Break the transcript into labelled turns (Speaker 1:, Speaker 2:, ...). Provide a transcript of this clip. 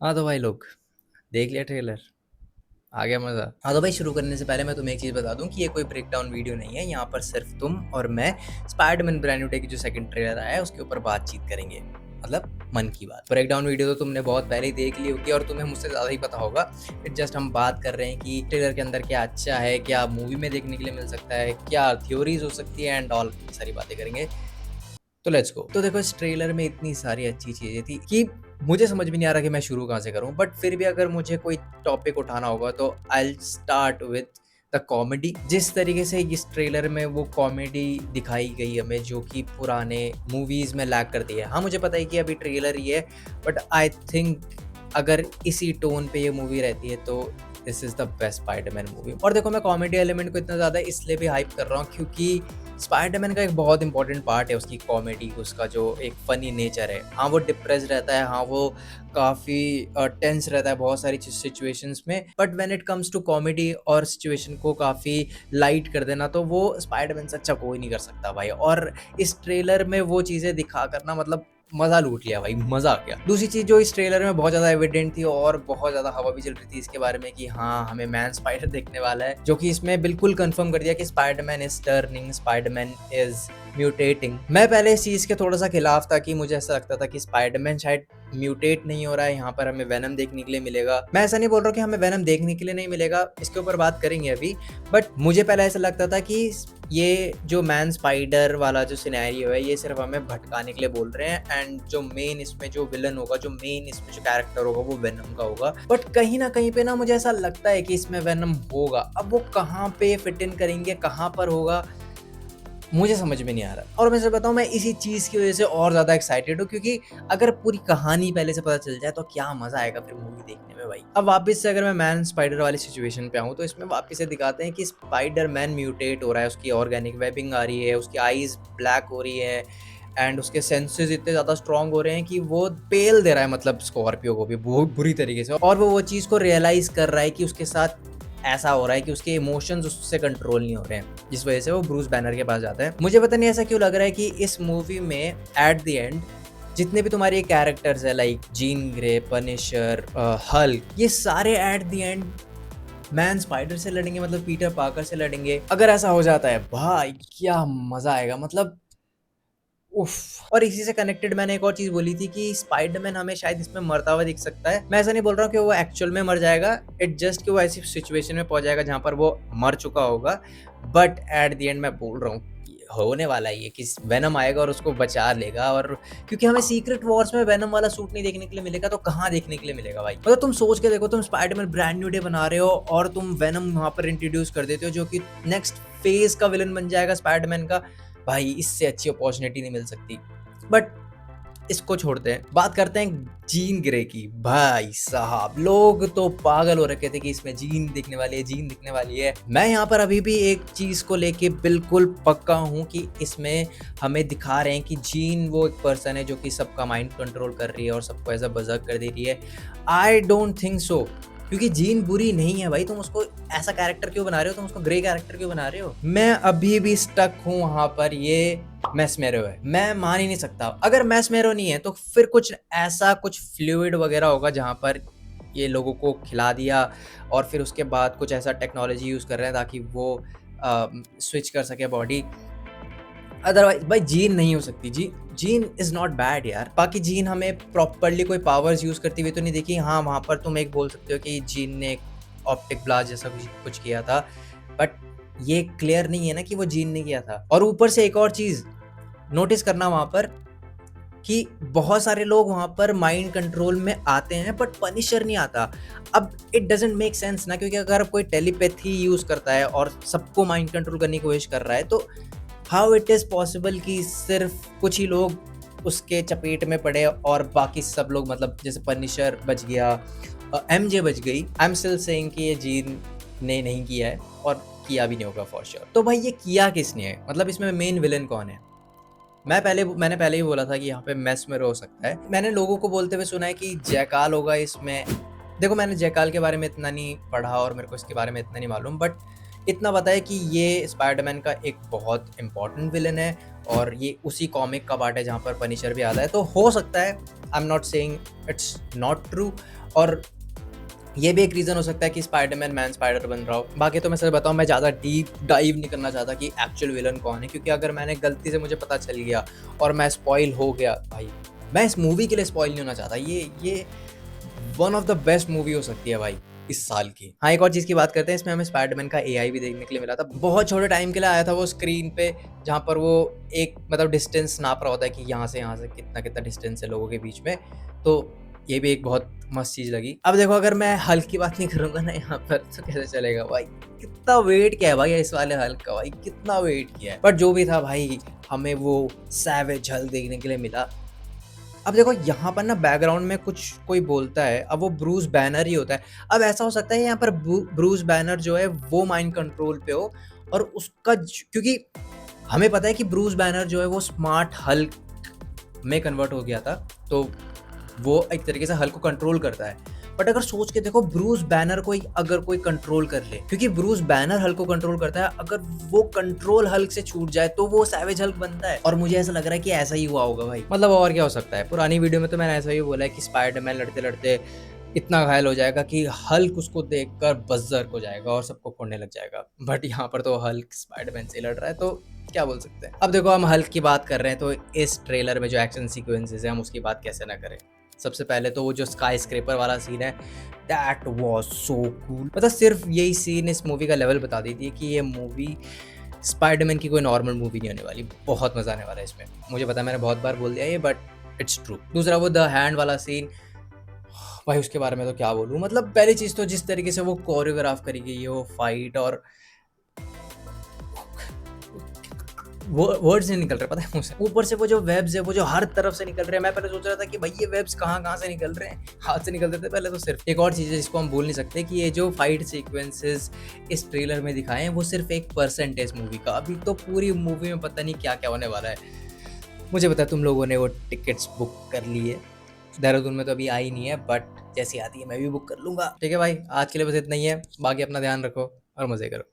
Speaker 1: हाँ तो भाई लोग देख लिया ट्रेलर। आ गया मज़ा। हाँ तो भाई शुरू करने से पहले मैं तुम्हें एक चीज़ बता दूं कि ये कोई ब्रेकडाउन वीडियो नहीं है। यहाँ पर सिर्फ तुम और मैं स्पाइडरमैन ब्रांड न्यू डे की जो सेकंड ट्रेलर आया है उसके ऊपर बातचीत करेंगे, मतलब मन की बात। ब्रेकडाउन वीडियो तो तुमने बहुत पहले ही देख ली होगी और तुम्हें मुझसे ज़्यादा ही पता होगा। इट जस्ट हम बात कर रहे हैं कि ट्रेलर के अंदर क्या अच्छा है, क्या मूवी में देखने के लिए मिल सकता है, क्या थ्योरीज हो सकती है एंड ऑल सारी बातें करेंगे। तो लेट्स गो। तो देखो इस ट्रेलर में इतनी सारी अच्छी चीज़ें थी कि मुझे समझ में नहीं आ रहा कि मैं शुरू कहाँ से करूँ। बट फिर भी अगर मुझे कोई टॉपिक उठाना होगा तो I will start with the comedy. जिस तरीके से इस ट्रेलर में वो कॉमेडी दिखाई गई हमें जो कि पुराने मूवीज़ में लैक करती है। हाँ मुझे पता है कि अभी ट्रेलर ही है, बट आई थिंक अगर इसी टोन पे ये मूवी रहती है तो this is the best Spiderman movie. और देखो मैं कॉमेडी एलिमेंट को इतना ज़्यादा इसलिए भी हाइप कर रहा हूँ क्योंकि स्पाइडरमैन का एक बहुत इंपॉर्टेंट पार्ट है उसकी कॉमेडी, उसका जो एक फ़नी नेचर है। हाँ, वो डिप्रेस्ड रहता है, हाँ, वो काफ़ी टेंस रहता है बहुत सारी सिचुएशंस में, but when it comes to comedy और सिचुएशन को काफ़ी लाइट कर देना तो वो स्पाइडरमैन से अच्छा कोई नहीं कर सकता भाई। और इस ट्रेलर में वो चीज़ें दिखा कर ना मतलब मज़ा लूट लिया भाई, मज़ा आ गया। दूसरी चीज़ जो इस ट्रेलर में बहुत ज़्यादा एविडेंट थी और बहुत ज़्यादा हवा भी चल रही थी इसके बारे में कि हाँ, हमें मैन स्पाइडर देखने वाला है, जो कि इसमें बिल्कुल कंफर्म कर दिया कि Spiderman is turning, Spiderman is mutating. मैं पहले इस चीज़ के थोड़ा-सा खिलाफ था कि मुझे ऐसा लगता था कि स्पाइडरमैन शायद म्यूटेट नहीं हो रहा है, यहाँ पर हमें वेनम देखने के लिए मिलेगा। मैं ऐसा नहीं बोल रहा हूँ कि हमें वेनम देखने के लिए नहीं मिलेगा, इसके ऊपर बात करेंगे अभी। बट मुझे पहले ऐसा लगता था कि ये जो मैन स्पाइडर वाला जो सिनेरियो है ये सिर्फ हमें भटकाने के लिए बोल रहे हैं एंड जो मेन इसमें जो विलन होगा, जो मेन इसमें जो कैरेक्टर होगा वो वेनम का होगा। बट कहीं ना कहीं पे ना मुझे ऐसा लगता है कि इसमें वेनम होगा। अब वो कहाँ पे फिट इन करेंगे, कहाँ पर होगा, मुझे समझ में नहीं आ रहा। और मैं सच बताऊँ मैं इसी चीज़ की वज़ह से और ज़्यादा एक्साइटेड हूँ क्योंकि अगर पूरी कहानी पहले से पता चल जाए तो क्या मज़ा आएगा फिर मूवी देखने में भाई। अब वापस से अगर मैं मैन स्पाइडर वाली सिचुएशन पे आऊँ तो इसमें वापस से दिखाते हैं कि स्पाइडरमैन म्यूटेट हो रहा है, उसकी ऑर्गेनिक वेबिंग आ रही है, उसकी आईज़ ब्लैक हो रही है एंड उसके सेंसेस इतने ज़्यादा स्ट्रॉन्ग हो रहे हैं कि वो पेल दे रहा है मतलब स्कॉर्पियो को भी बहुत बुरी तरीके से। और वो चीज़ को रियलाइज़ कर रहा है कि उसके साथ ऐसा हो रहा है कि उसके इमोशंस उससे कंट्रोल नहीं हो रहे हैं, जिस वजह से वो ब्रूस बैनर के पास जाता है। मुझे पता नहीं ऐसा क्यों लग रहा है कि इस मूवी में एट द एंड जितने भी तुम्हारे कैरेक्टर्स है like Jean Grey, Punisher, Hulk, ये सारे at the end man spider से लड़ेंगे, मतलब पीटर पार्कर से लड़ेंगे। अगर ऐसा हो जाता है भाई क्या मजा आएगा, मतलब उफ। और इसी से कनेक्टेड मैंने एक और चीज बोली थी कि स्पाइडरमैन हमें शायद इसमें मरता हुआ दिख सकता है। मैं ऐसा नहीं बोल रहा हूँ कि वो एक्चुअल में मर जाएगा, इट जस्ट कि वो ऐसी सिचुएशन में पहुंच जाएगा जहां पर वो मर चुका होगा। बट एट द एंड मैं बोल रहा हूँ होने वाला ही है कि वेनम आएगा और उसको बचा लेगा। और क्योंकि हमें सीक्रेट वॉर्स में वेनम वाला सूट नहीं देखने के लिए मिलेगा तो कहाँ देखने के लिए मिलेगा भाई। मतलब तुम सोच के देखो, तुम स्पाइडरमैन ब्रांड न्यू डे बना रहे हो और तुम वेनम वहां पर इंट्रोड्यूस कर देते हो जो कि नेक्स्ट फेज का विलन बन जाएगा स्पाइडरमैन का। भाई इससे अच्छी अपॉर्चुनिटी नहीं मिल सकती। बट इसको छोड़ते हैं, बात करते हैं जीन ग्रे की। भाई साहब लोग तो पागल हो रखे थे कि इसमें जीन दिखने वाली है, जीन दिखने वाली है। मैं यहाँ पर अभी भी एक चीज को लेके बिल्कुल पक्का हूँ कि इसमें हमें दिखा रहे हैं कि जीन वो एक पर्सन है जो कि सबका माइंड कंट्रोल कर रही है और सबको ऐसा बजक कर दे रही है। आई डोंट थिंक सो, क्योंकि जीन बुरी नहीं है भाई। तुम उसको ऐसा कैरेक्टर क्यों बना रहे हो, तुम उसको ग्रे कैरेक्टर क्यों बना रहे हो। मैं अभी भी स्टक हूँ वहां पर, ये मैस्मेरो है। मैं मान ही नहीं सकता। अगर मैस्मेरो नहीं है तो फिर कुछ ऐसा कुछ फ्लूइड वगैरह होगा जहां पर ये लोगों को खिला दिया और फिर उसके बाद कुछ ऐसा टेक्नोलॉजी यूज कर रहे हैं ताकि वो स्विच कर सके बॉडी। अदरवाइज भाई जीन नहीं हो सकती। जीन इज नॉट बैड यार। बाकी जीन हमें प्रॉपरली कोई पावर्स यूज करती हुई तो नहीं देखी। हाँ वहां पर तुम एक बोल सकते हो कि जीन ने ऑप्टिक ब्लास्ट जैसा कुछ किया था, बट ये क्लियर नहीं है ना कि वो जीन ने किया था। और ऊपर से एक और चीज नोटिस करना वहां पर कि बहुत सारे लोग वहां पर माइंड कंट्रोल में आते हैं बट पनिशर नहीं आता। अब इट डजेंट मेक सेंस ना, क्योंकि अगर कोई टेलीपैथी यूज करता है और सबको माइंड कंट्रोल करने की कोशिश कर रहा है तो हाउ इट इज पॉसिबल कि सिर्फ कुछ ही लोग उसके चपेट में पड़े और बाकी सब लोग, मतलब जैसे पनिशर बच गया, एमजे बच गई। आई एम स्टिल सेइंग कि ये जीन ने नहीं किया है और किया भी नहीं होगा फॉर श्योर। तो भाई ये किया किसने है, मतलब इसमें मेन विलन कौन है। मैंने पहले ही बोला था कि यहाँ पे मैस्मेरो हो सकता है। मैंने लोगों को बोलते हुए सुना है कि जयकाल होगा इसमें। देखो मैंने जयकाल के बारे में इतना नहीं पढ़ा और मेरे को इसके बारे में इतना नहीं मालूम, बट इतना पता है कि ये स्पाइडरमैन का एक बहुत इंपॉर्टेंट विलन है और ये उसी कॉमिक का पार्ट है जहाँ पर पनिशर भी आता है। तो हो सकता है, I am not saying it's not true. और ये भी एक रीज़न हो सकता है कि स्पाइडरमैन मैन स्पाइडर बन रहा हो। बाकी तो मैं सच बताऊँ, मैं ज़्यादा डीप डाइव नहीं करना चाहता कि एक्चुअल विलन कौन है, क्योंकि अगर मैंने गलती से मुझे पता चल गया और मैं स्पॉइल हो गया भाई, मैं इस मूवी के लिए स्पॉइल नहीं होना चाहता। ये one of the best movie हो सकती है भाई इस साल की। हाँ, एक और चीज़ की बात करते हैं, इसमें हमें स्पाइडरमैन का एआई भी देखने के लिए मिला था। बहुत छोटे टाइम के लिए आया था वो स्क्रीन पे, जहाँ पर वो एक मतलब डिस्टेंस नाप रहा होता है कि यहाँ से कितना-कितना डिस्टेंस है लोगों के बीच में। तो ये भी एक बहुत मस्त चीज़ लगी। अब देखो, अगर मैं हल्क की बात नहीं करूँगा ना यहाँ पर, तो कैसे चलेगा भाई? कितना वेट किया है भाई इस वाले हल्क का, भाई कितना वेट किया है। बट जो भी था भाई, हमें वो सैवेज हल्क देखने के लिए मिला। अब देखो यहाँ पर ना बैकग्राउंड में कुछ कोई बोलता है, अब वो ब्रूस बैनर ही होता है। अब ऐसा हो सकता है यहाँ पर ब्रूस बैनर जो है वो माइंड कंट्रोल पे हो, और उसका क्योंकि हमें पता है कि ब्रूस बैनर जो है वो स्मार्ट हल्क में कन्वर्ट हो गया था, तो वो एक तरीके से हल्क को कंट्रोल करता है। बट अगर सोच के देखो, ब्रूस बैनर को अगर कोई कंट्रोल कर ले, क्योंकि ब्रूस बैनर हल्क को कंट्रोल करता है, अगर वो कंट्रोल हल्क से छूट जाए तो वो सैवेज हल्क बनता है। और मुझे ऐसा लग रहा है कि ऐसा ही हुआ होगा भाई। मतलब और क्या हो सकता है? पुरानी वीडियो में तो मैंने ऐसा ही बोला है कि स्पाइडरमैन लड़ते लड़ते इतना घायल हो जाएगा कि हल्क उसको देखकर बज़र्क हो जाएगा और सबको फोड़ने लग जाएगा। बट यहाँ पर तो हल्क स्पाइडरमैन से लड़ रहा है, तो क्या बोल सकते हैं। अब देखो, हम हल्क की बात कर रहे हैं, तो इस ट्रेलर में जो एक्शन सीक्वेंसेस है, हम उसकी बात कैसे ना करें। सबसे पहले तो वो जो स्काई स्क्रेपर वाला सीन है, दैट वाज सो कूल। मतलब सिर्फ यही सीन इस मूवी का लेवल बता देती है कि ये मूवी स्पाइडरमैन की कोई नॉर्मल मूवी नहीं होने वाली। बहुत मजा आने वाला है इसमें। मुझे पता है, मैंने बहुत बार बोल दिया ये, बट इट्स ट्रू। दूसरा वो द हैंड वाला सीन, भाई उसके बारे में तो क्या बोलूँ। मतलब पहली चीज़ तो जिस तरीके से वो कोरियोग्राफ करी गई है वो फाइट, और वो वर्ड्स नहीं निकल रहे, पता है मुझे। ऊपर से वो जो वेब्स है, वो जो हर तरफ से निकल रहे हैं। मैं पहले सोच रहा था कि भाई ये वेब्स कहाँ से निकल रहे हैं, हाथ से निकलते थे पहले तो सिर्फ। एक और चीज़ है जिसको हम भूल नहीं सकते कि ये जो फाइट सीक्वेंसेस इस ट्रेलर में दिखाए हैं, वो सिर्फ 1% है इस मूवी का। अभी तो पूरी मूवी में पता नहीं क्या क्या होने वाला है। मुझे पता है तुम लोगों ने वो टिकट्स बुक कर ली है, देहरादून में तो अभी आई नहीं है, बट जैसी आती है मैं भी बुक कर लूंगा। ठीक है भाई, आज के लिए बस इतना ही है। बाकी अपना ध्यान रखो और मज़े करो।